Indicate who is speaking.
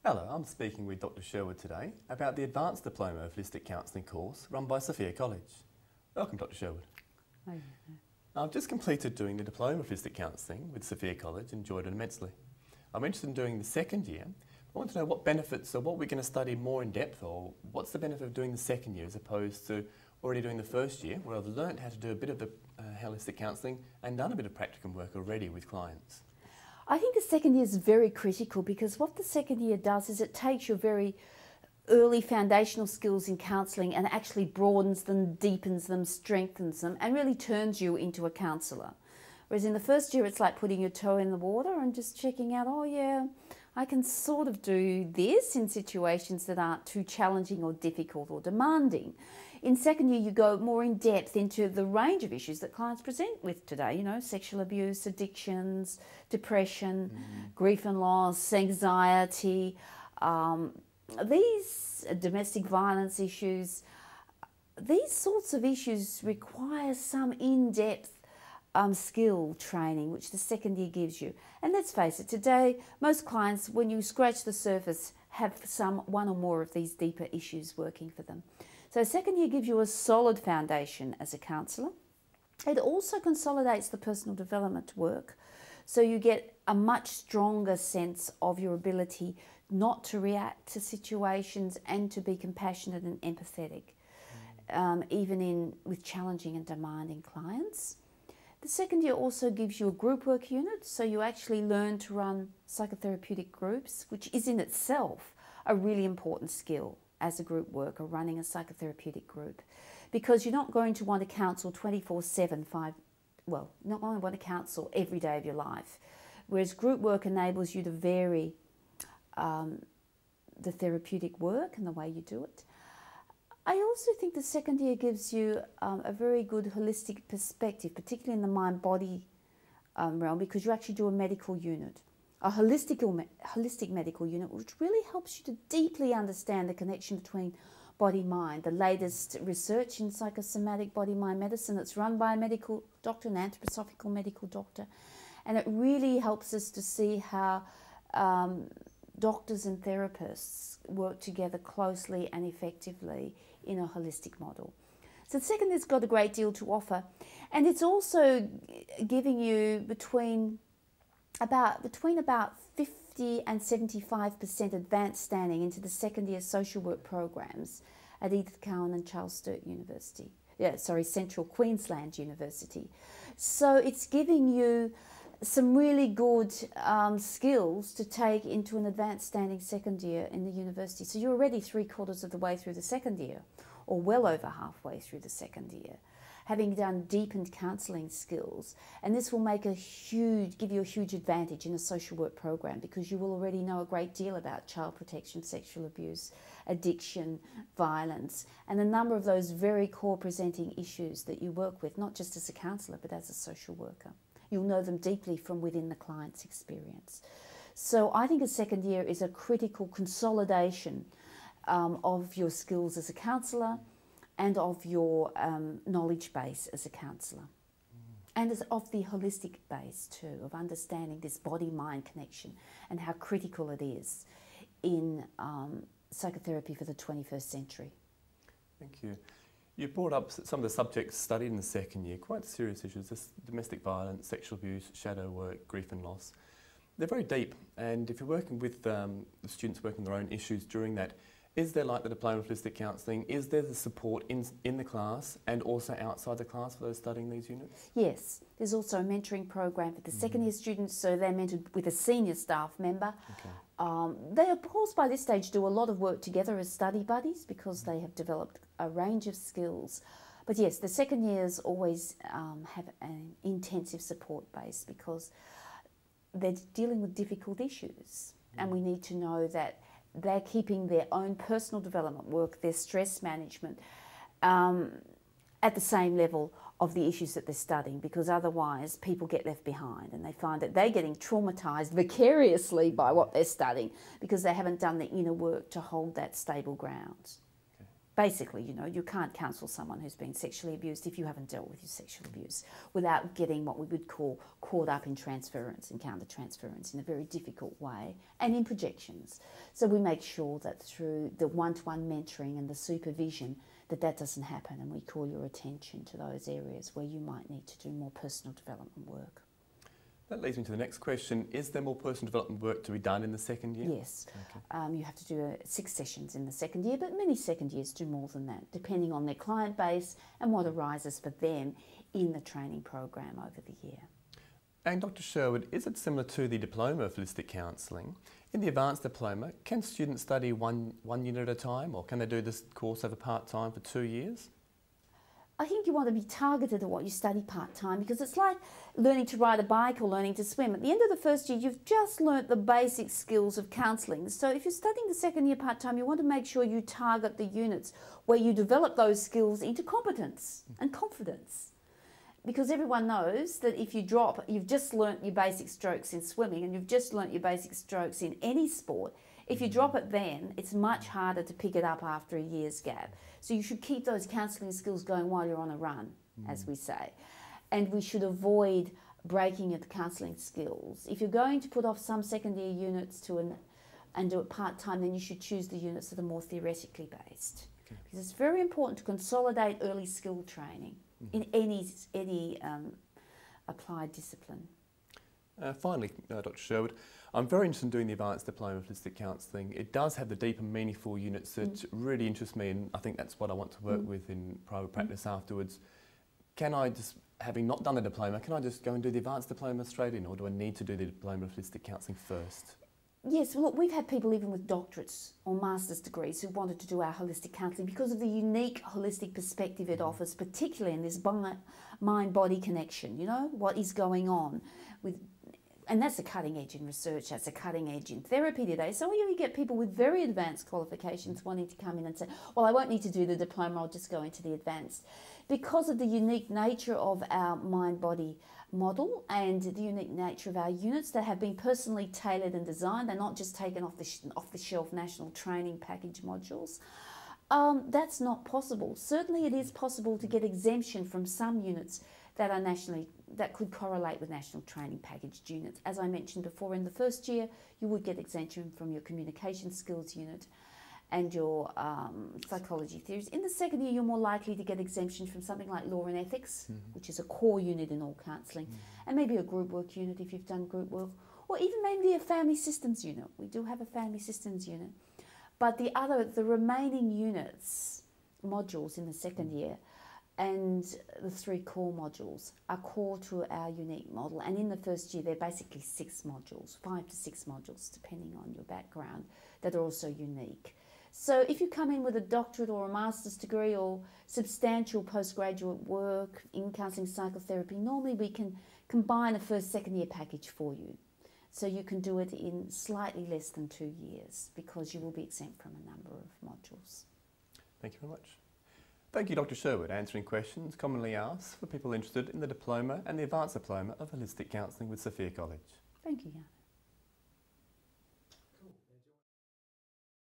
Speaker 1: Hello, I'm speaking with Dr. Sherwood today about the Advanced Diploma of Holistic Counselling course run by Sophia College. Welcome, Dr. Sherwood.
Speaker 2: Hi.
Speaker 1: I've just completed doing the Diploma of Holistic Counselling with Sophia College and enjoyed it immensely. I'm interested in doing the second year. I want to know what benefits or what we're going to study more in depth, or what's the benefit of doing the second year as opposed to already doing the first year, where I've learnt how to do a bit of the holistic counselling and done a bit of practicum work already with clients.
Speaker 2: I think the second year is very critical because what the second year does is it takes your very early foundational skills in counselling and actually broadens them, deepens them, strengthens them, and really turns you into a counsellor. Whereas in the first year it's like putting your toe in the water and just checking out, oh yeah, I can sort of do this in situations that aren't too challenging or difficult or demanding. In second year, you go more in depth into the range of issues that clients present with today, you know, sexual abuse, addictions, depression, grief and loss, anxiety, these domestic violence issues. These sorts of issues require some in-depth skill training, which the second year gives you. And let's face it, today, most clients, when you scratch the surface, have one or more of these deeper issues working for them. So second year gives you a solid foundation as a counsellor. It also consolidates the personal development work, so you get a much stronger sense of your ability not to react to situations and to be compassionate and empathetic, even with challenging and demanding clients. The second year also gives you a group work unit, so you actually learn to run psychotherapeutic groups, which is in itself a really important skill as a group worker, running a psychotherapeutic group, because you're not going to want to counsel 24/7, you're not going to want to counsel every day of your life, whereas group work enables you to vary the therapeutic work and the way you do it. I also think the second year gives you a very good holistic perspective, particularly in the mind-body realm, because you actually do a medical unit, a holistic medical unit, which really helps you to deeply understand the connection between body-mind. The latest research in psychosomatic body-mind medicine that's run by a medical doctor, an anthroposophical medical doctor, and it really helps us to see how doctors and therapists work together closely and effectively in a holistic model. So the second has got a great deal to offer, and it's also giving you between about 50 and 75% advanced standing into the second year social work programs at Edith Cowan and Charles Sturt University. Central Queensland University. So it's giving you some really good skills to take into an advanced standing second year in the university. So you're already 3/4 of the way through the second year, or well over halfway through the second year, having done deepened counselling skills. And this will give you a huge advantage in a social work program, because you will already know a great deal about child protection, sexual abuse, addiction, violence, and a number of those very core presenting issues that you work with, not just as a counsellor, but as a social worker. You'll know them deeply from within the client's experience. So I think a second year is a critical consolidation of your skills as a counsellor and of your knowledge base as a counsellor. And of the holistic base too, of understanding this body-mind connection and how critical it is in psychotherapy for the 21st century.
Speaker 1: Thank you. You brought up some of the subjects studied in the second year, quite serious issues, this domestic violence, sexual abuse, shadow work, grief and loss. They're very deep, and if you're working with the students working their own issues during that, is there, like the Diploma of Holistic Counselling, is there the support in the class and also outside the class for those studying these units?
Speaker 2: Yes, there's also a mentoring program for the second year students, so they're mentored with a senior staff member.
Speaker 1: Okay.
Speaker 2: They, of course, by this stage do a lot of work together as study buddies because they have developed a range of skills. But yes, the second years always have an intensive support base because they're dealing with difficult issues, and we need to know that they're keeping their own personal development work, their stress management, at the same level of the issues that they're studying, because otherwise people get left behind and they find that they're getting traumatised vicariously by what they're studying because they haven't done the inner work to hold that stable ground.
Speaker 1: Okay.
Speaker 2: Basically, you know, you can't counsel someone who's been sexually abused if you haven't dealt with your sexual abuse without getting what we would call caught up in transference and counter-transference in a very difficult way and in projections. So we make sure that through the one-to-one mentoring and the supervision that doesn't happen, and we call your attention to those areas where you might need to do more personal development work.
Speaker 1: That leads me to the next question. Is there more personal development work to be done in the second year?
Speaker 2: Yes. Okay. You have to do 6 sessions in the second year, but many second years do more than that, depending on their client base and what arises for them in the training program over the year.
Speaker 1: And Dr. Sherwood, is it similar to the Diploma of Holistic Counselling? In the Advanced Diploma, can students study one unit at a time, or can they do this course over part-time for 2 years?
Speaker 2: I think you want to be targeted at what you study part-time, because it's like learning to ride a bike or learning to swim. At the end of the first year, you've just learnt the basic skills of counselling. So if you're studying the second year part-time, you want to make sure you target the units where you develop those skills into competence and confidence. Because everyone knows that if you drop, you've just learnt your basic strokes in swimming and you've just learnt your basic strokes in any sport. If you drop it then, it's much harder to pick it up after a year's gap. So you should keep those counselling skills going while you're on a run, as we say. And we should avoid breaking at the counselling skills. If you're going to put off some second year units and do it part-time, then you should choose the units that are more theoretically based. Okay. Because it's very important to consolidate early skill training in any applied discipline.
Speaker 1: Finally, Dr. Sherwood, I'm very interested in doing the Advanced Diploma of Holistic Counselling. It does have the deep and meaningful units that really interest me, and I think that's what I want to work with in private practice afterwards. Can I just, having not done the diploma, can I just go and do the Advanced Diploma straight in, or do I need to do the Diploma of Holistic Counselling first? Yes,
Speaker 2: well, look, we've had people even with doctorates or master's degrees who wanted to do our holistic counselling because of the unique holistic perspective it offers, particularly in this mind-body connection, you know, what is going on with. And that's a cutting edge in research, that's a cutting edge in therapy today. So you get people with very advanced qualifications wanting to come in and say, well, I won't need to do the diploma, I'll just go into the advanced. Because of the unique nature of our mind-body model and the unique nature of our units that have been personally tailored and designed, they're not just taken off the shelf national training package modules. That's not possible. Certainly it is possible to get exemption from some units that are that could correlate with national training packaged units. As I mentioned before, in the first year, you would get exemption from your communication skills unit and your psychology theories. In the second year, you're more likely to get exemption from something like law and ethics, which is a core unit in all counselling, and maybe a group work unit if you've done group work, or even maybe a family systems unit. We do have a family systems unit. But the remaining units, modules in the second year, and the 3 core modules are core to our unique model. And in the first year, they're basically 6 modules, 5 to 6 modules, depending on your background, that are also unique. So if you come in with a doctorate or a master's degree or substantial postgraduate work in counselling psychotherapy, normally we can combine a first, second year package for you. So you can do it in slightly less than 2 years because you will be exempt from a number of modules.
Speaker 1: Thank you very much. Thank you, Dr. Sherwood, answering questions commonly asked for people interested in the Diploma and the Advanced Diploma of Holistic Counselling with Sophia College.
Speaker 2: Thank you, Jan.